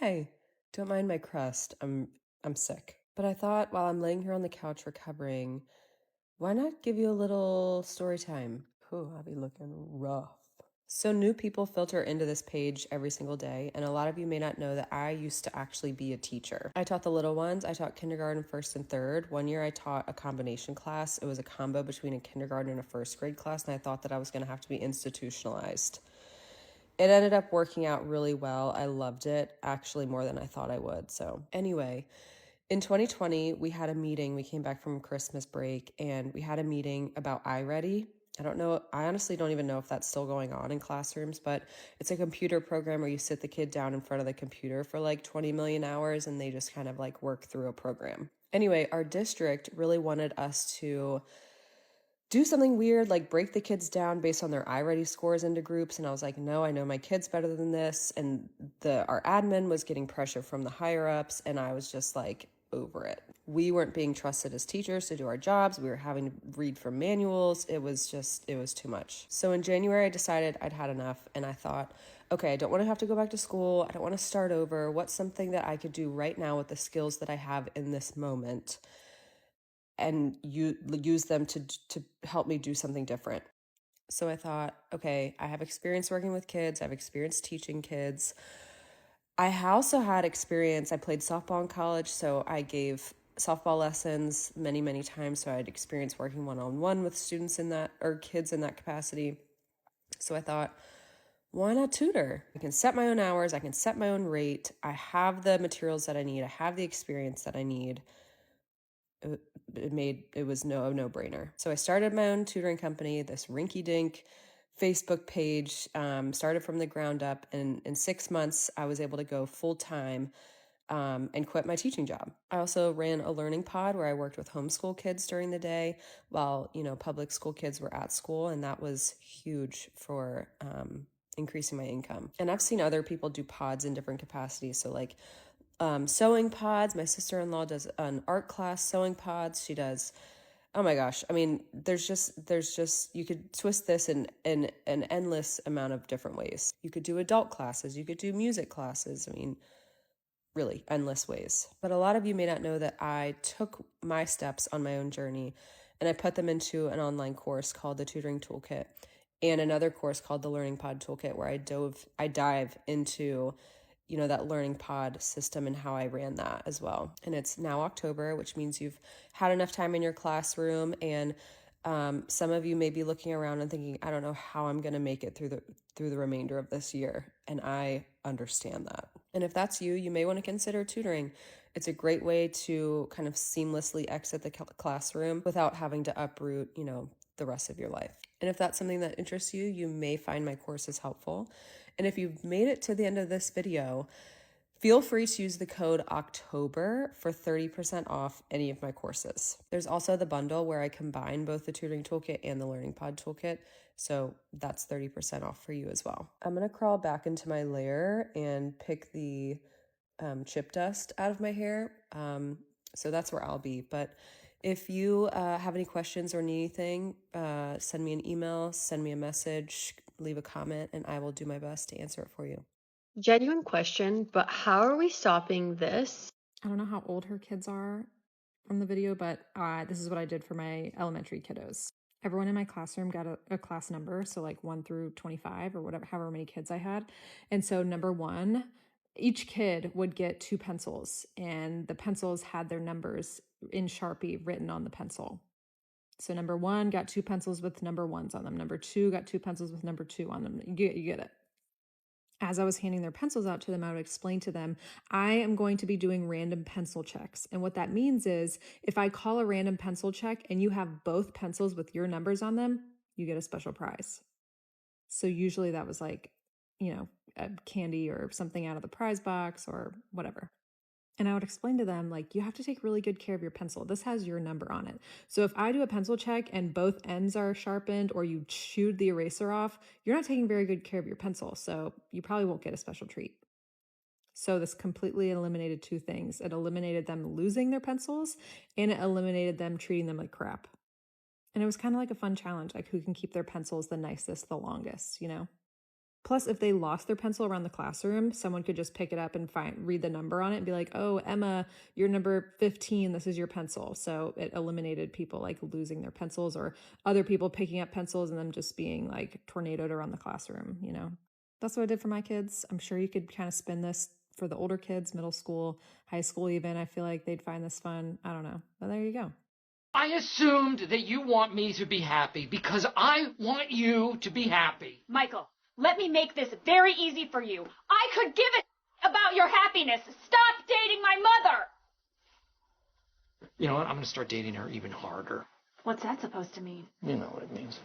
Hey, don't mind my crust. I'm sick. But I thought while I'm laying here on the couch recovering, why not give you a little story time? Whew, I'll be looking rough. So new people filter into this page every single day, and a lot of you may not know that I used to actually be a teacher. I taught the little ones. I taught kindergarten, first, and third. One year I taught a combination class. It was a combo between a kindergarten and a first grade class, and I thought that I was going to have to be institutionalized. It ended up working out really well. I loved it, actually more than I thought I would. So, anyway, in 2020, we had a meeting. We came back from Christmas break and we had a meeting about iReady. I don't know. I honestly don't even know if that's still going on in classrooms, but it's a computer program where you sit the kid down in front of the computer for like 20 million hours and they just kind of like work through a program. Anyway, our district really wanted us to do something weird, like break the kids down based on their iReady scores into groups. And I was like, no, I know my kids better than this. And our admin was getting pressure from the higher ups. And I was just like, over it. We weren't being trusted as teachers to do our jobs. We were having to read from manuals. It was too much. So in January, I decided I'd had enough. And I thought, okay, I don't want to have to go back to school. I don't want to start over. What's something that I could do right now with the skills that I have in this moment? And you use them to help me do something different. So I thought, okay, I have experience working with kids. I've experience teaching kids. I also had experience. I played softball in college, so I gave softball lessons many, many times. So I had experience working one-on-one with students in that, or kids in that capacity. So I thought, why not tutor? I can set my own hours. I can set my own rate. I have the materials that I need. I have the experience that I need. It was no-brainer. So I started my own tutoring company, this rinky-dink Facebook page, started from the ground up, and in 6 months I was able to go full-time and quit my teaching job. I also ran a learning pod where I worked with homeschool kids during the day while, public school kids were at school, and that was huge for increasing my income. And I've seen other people do pods in different capacities. So like sewing pods. My sister-in-law does an art class sewing pods. She does, oh my gosh. I mean, there's just you could twist this in an endless amount of different ways. You could do adult classes. You could do music classes. I mean, really endless ways. But a lot of you may not know that I took my steps on my own journey and I put them into an online course called the Tutoring Toolkit and another course called the Learning Pod Toolkit where I dive into that learning pod system and how I ran that as well. And it's now October, which means you've had enough time in your classroom. And some of you may be looking around and thinking, I don't know how I'm going to make it through the remainder of this year. And I understand that. And if that's you, you may want to consider tutoring. It's a great way to kind of seamlessly exit the classroom without having to uproot, the rest of your life. And if that's something that interests you, you may find my courses helpful. And if you've made it to the end of this video, feel free to use the code October for 30% off any of my courses. There's also the bundle where I combine both the tutoring toolkit and the learning pod toolkit. So that's 30% off for you as well. I'm going to crawl back into my lair and pick the chip dust out of my hair. So that's where I'll be. But if you have any questions or need anything, send me an email, send me a message, leave a comment, and I will do my best to answer it for you. Genuine question, but how are we stopping this? I don't know how old her kids are from the video, but this is what I did for my elementary kiddos. Everyone in my classroom got a class number, so like 1 through 25 or whatever, however many kids I had. And so number 1, each kid would get 2 pencils, and the pencils had their numbers in Sharpie written on the pencil. So number 1 got 2 pencils with number 1s on them. Number 2 got 2 pencils with number 2 on them. You get it. As I was handing their pencils out to them, I would explain to them, I am going to be doing random pencil checks. And what that means is if I call a random pencil check and you have both pencils with your numbers on them, you get a special prize. So usually that was like, a candy or something out of the prize box or whatever. And I would explain to them, like, you have to take really good care of your pencil. This has your number on it. So if I do a pencil check and both ends are sharpened or you chewed the eraser off, you're not taking very good care of your pencil. So you probably won't get a special treat. So this completely eliminated 2 things. It eliminated them losing their pencils and it eliminated them treating them like crap. And it was kind of like a fun challenge, like who can keep their pencils the nicest, the longest, Plus, if they lost their pencil around the classroom, someone could just pick it up and read the number on it and be like, oh, Emma, you're number 15. This is your pencil. So it eliminated people like losing their pencils or other people picking up pencils and them just being like tornadoed around the classroom, you know? That's what I did for my kids. I'm sure you could kind of spin this for the older kids, middle school, high school even. I feel like they'd find this fun. I don't know. But there you go. I assumed that you want me to be happy because I want you to be happy. Michael, let me make this very easy for you. I could give a about your happiness. Stop dating my mother. You know what? I'm going to start dating her even harder. What's that supposed to mean? You know what it means.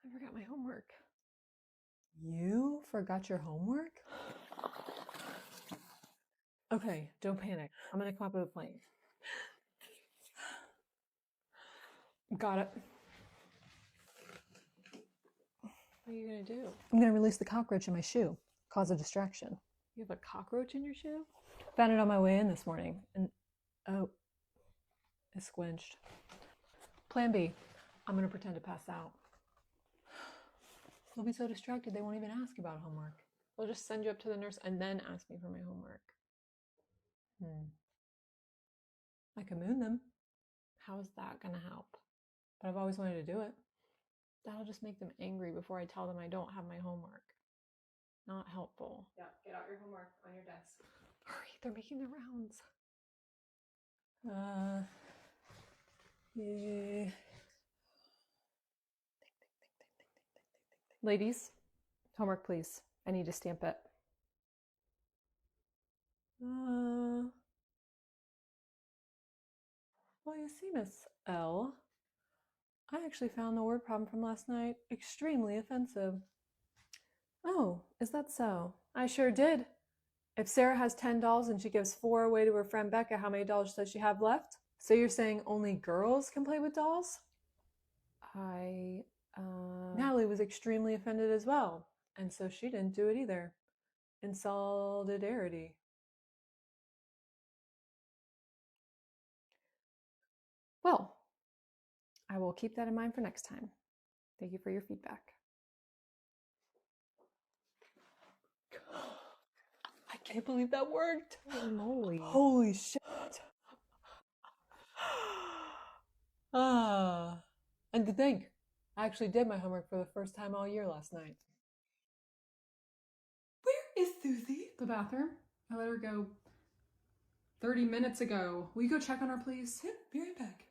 I forgot my homework. You forgot your homework? Okay, don't panic. I'm gonna come up with a plan. Got it. What are you gonna do? I'm gonna release the cockroach in my shoe, cause a distraction. You have a cockroach in your shoe? Found it on my way in this morning, and oh, it squinched. Plan B, I'm gonna pretend to pass out. They'll be so distracted they won't even ask about homework. They'll just send you up to the nurse and then ask me for my homework. I can moon them, How is that gonna help? but I've always wanted to do it. That'll just make them angry before I tell them I don't have my homework. Not helpful. Yeah, get out your homework on your desk. Hurry, they're making their rounds. Yeah. Ladies, homework please. I need to stamp it. Well, you see, Miss L, I actually found the word problem from last night extremely offensive. Oh, is that so? I sure did. If Sarah has 10 dolls and she gives 4 away to her friend Becca, how many dolls does she have left? So you're saying only girls can play with dolls? Natalie was extremely offended as well, and so she didn't do it either. In solidarity. Well, I will keep that in mind for next time. Thank you for your feedback. I can't believe that worked. Holy moly. Holy shit. And to think, I actually did my homework for the first time all year last night. Where is Susie? The bathroom? I let her go 30 minutes ago. Will you go check on her, please? Yep, be right back.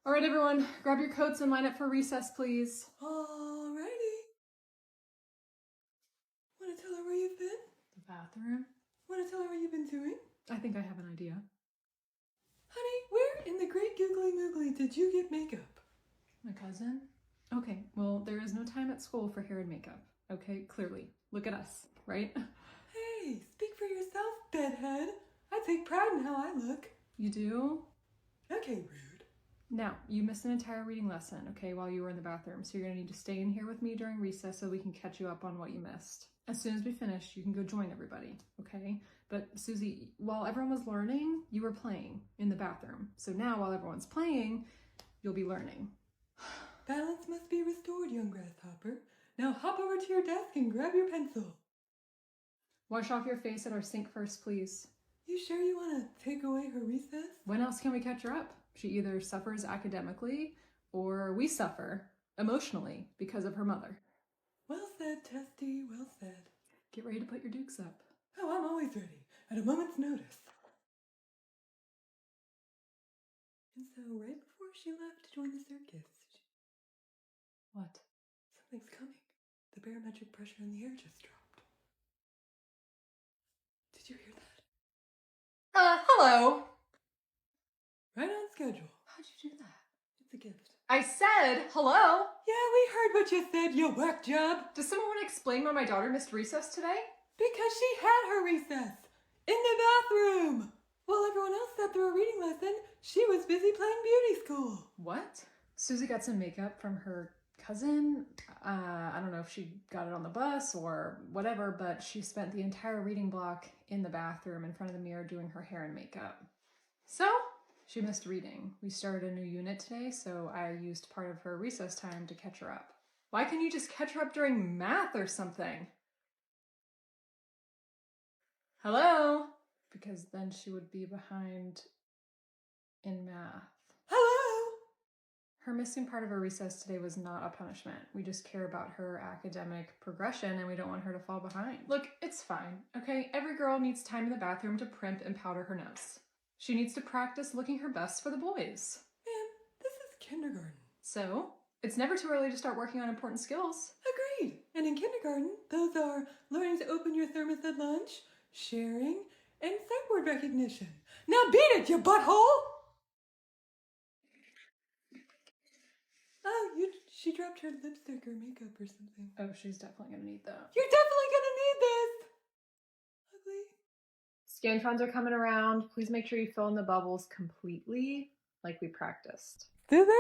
All right, everyone, grab your coats and line up for recess, please. Alrighty. Want to tell her where you've been? The bathroom? Want to tell her what you've been doing? I think I have an idea. Honey, where in the great googly moogly did you get makeup? My cousin? Okay, well, there is no time at school for hair and makeup. Okay, clearly. Look at us, right? Hey, speak for yourself, bedhead. I take pride in how I look. You do? Okay, rude. Now, you missed an entire reading lesson, okay, while you were in the bathroom, so you're gonna need to stay in here with me during recess so we can catch you up on what you missed. As soon as we finish, you can go join everybody, okay? But Susie, while everyone was learning, you were playing in the bathroom. So now, while everyone's playing, you'll be learning. Balance must be restored, young grasshopper. Now hop over to your desk and grab your pencil. Wash off your face at our sink first, please. You sure you want to take away her recess? When else can we catch her up? She either suffers academically or we suffer emotionally because of her mother. Well said, Testy, well said. Get ready to put your dukes up. Oh, I'm always ready, at a moment's notice. And so, right before she left to join the circus, What? something's coming. The barometric pressure in the air just dropped. Did you hear that? Hello. Right on schedule. How'd you do that? It's a gift. I said hello. Yeah, we heard what you said, you whack job. Does someone want to explain why my daughter missed recess today? Because she had her recess. In the bathroom. While everyone else sat through a reading lesson, she was busy playing beauty school. What? Susie got some makeup from her cousin. I don't know if she got it on the bus or whatever, but she spent the entire reading block in the bathroom in front of the mirror doing her hair and makeup. So, She missed reading. We started a new unit today, so I used part of her recess time to catch her up. Why can't you just catch her up during math or something? Hello? Because then she would be behind in math. Hello? Her missing part of her recess today was not a punishment. We just care about her academic progression and we don't want her to fall behind. Look, it's fine, okay? Every girl needs time in the bathroom to primp and powder her nose. She needs to practice looking her best for the boys. Man, this is kindergarten. So, it's never too early to start working on important skills. Agreed. And in kindergarten, those are learning to open your thermos at lunch, sharing, and sight word recognition. Now beat it, you butthole! Oh, she dropped her lipstick or makeup or something. Oh, she's definitely gonna need that. You're definitely gonna need this! Ugly. Scan funds are coming around. Please make sure you fill in the bubbles completely, like we practiced. Susan,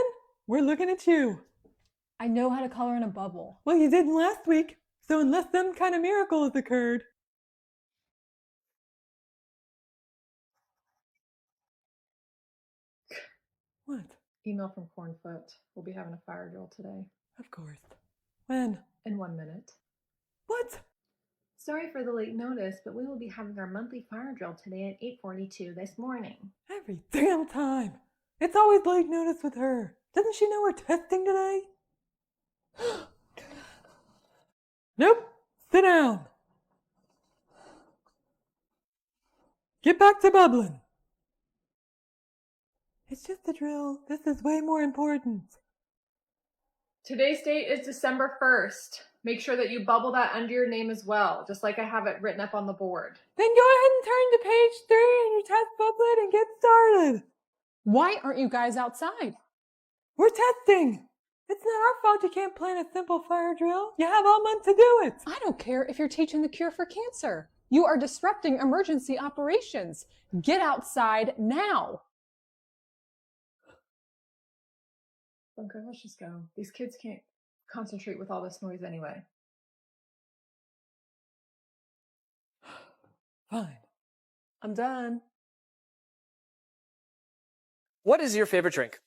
we're looking at you. I know how to color in a bubble. Well, you didn't last week, so unless some kind of miracle has occurred. What? Email from Cornfoot. We'll be having a fire drill today. Of course. When? In 1 minute. What? Sorry for the late notice, but we will be having our monthly fire drill today at 8:42 this morning. Every damn time. It's always late notice with her. Doesn't she know we're testing today? Nope. Sit down. Get back to bubbling. It's just a drill. This is way more important. Today's date is December 1st. Make sure that you bubble that under your name as well, just like I have it written up on the board. Then go ahead and turn to page 3 in your test booklet and get started. Why aren't you guys outside? We're testing. It's not our fault you can't plan a simple fire drill. You have all month to do it. I don't care if you're teaching the cure for cancer. You are disrupting emergency operations. Get outside now. Okay, let's just go. These kids can't concentrate with all this noise anyway. Fine. I'm done. What is your favorite drink?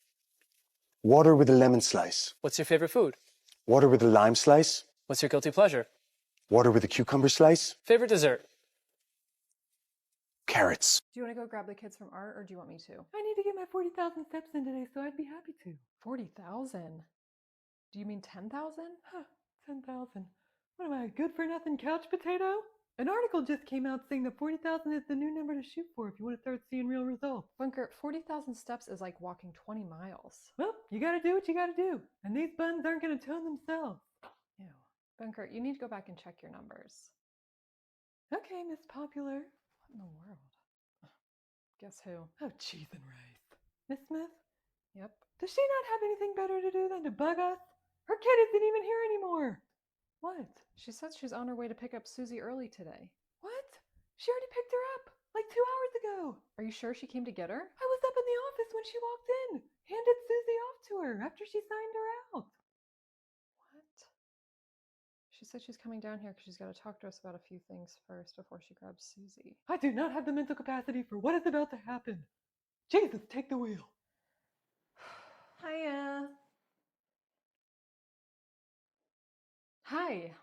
Water with a lemon slice. What's your favorite food? Water with a lime slice. What's your guilty pleasure? Water with a cucumber slice. Favorite dessert? Carrots. Do you want to go grab the kids from art, or do you want me to? I need to get my 40,000 steps in today, so I'd be happy to. 40,000? Do you mean 10,000? Huh, 10,000. What am I, a good-for-nothing couch potato? An article just came out saying that 40,000 is the new number to shoot for if you want to start seeing real results. Bunker, 40,000 steps is like walking 20 miles. Well, you gotta do what you gotta do. And these buttons aren't gonna tone themselves. Ew. Bunker, you need to go back and check your numbers. Okay, Miss Popular. What in the world? Guess who? Oh, cheese and rice. Miss Smith? Yep. Does she not have anything better to do than to bug us? Her kid isn't even here anymore. What? She said she's on her way to pick up Susie early today. What? She already picked her up, like 2 hours ago. Are you sure she came to get her? I was up in the office when she walked in. Handed Susie off to her after she signed her out. What? She said she's coming down here because she's got to talk to us about a few things first before she grabs Susie. I do not have the mental capacity for what is about to happen. Jesus, take the wheel. Hiya. Hi.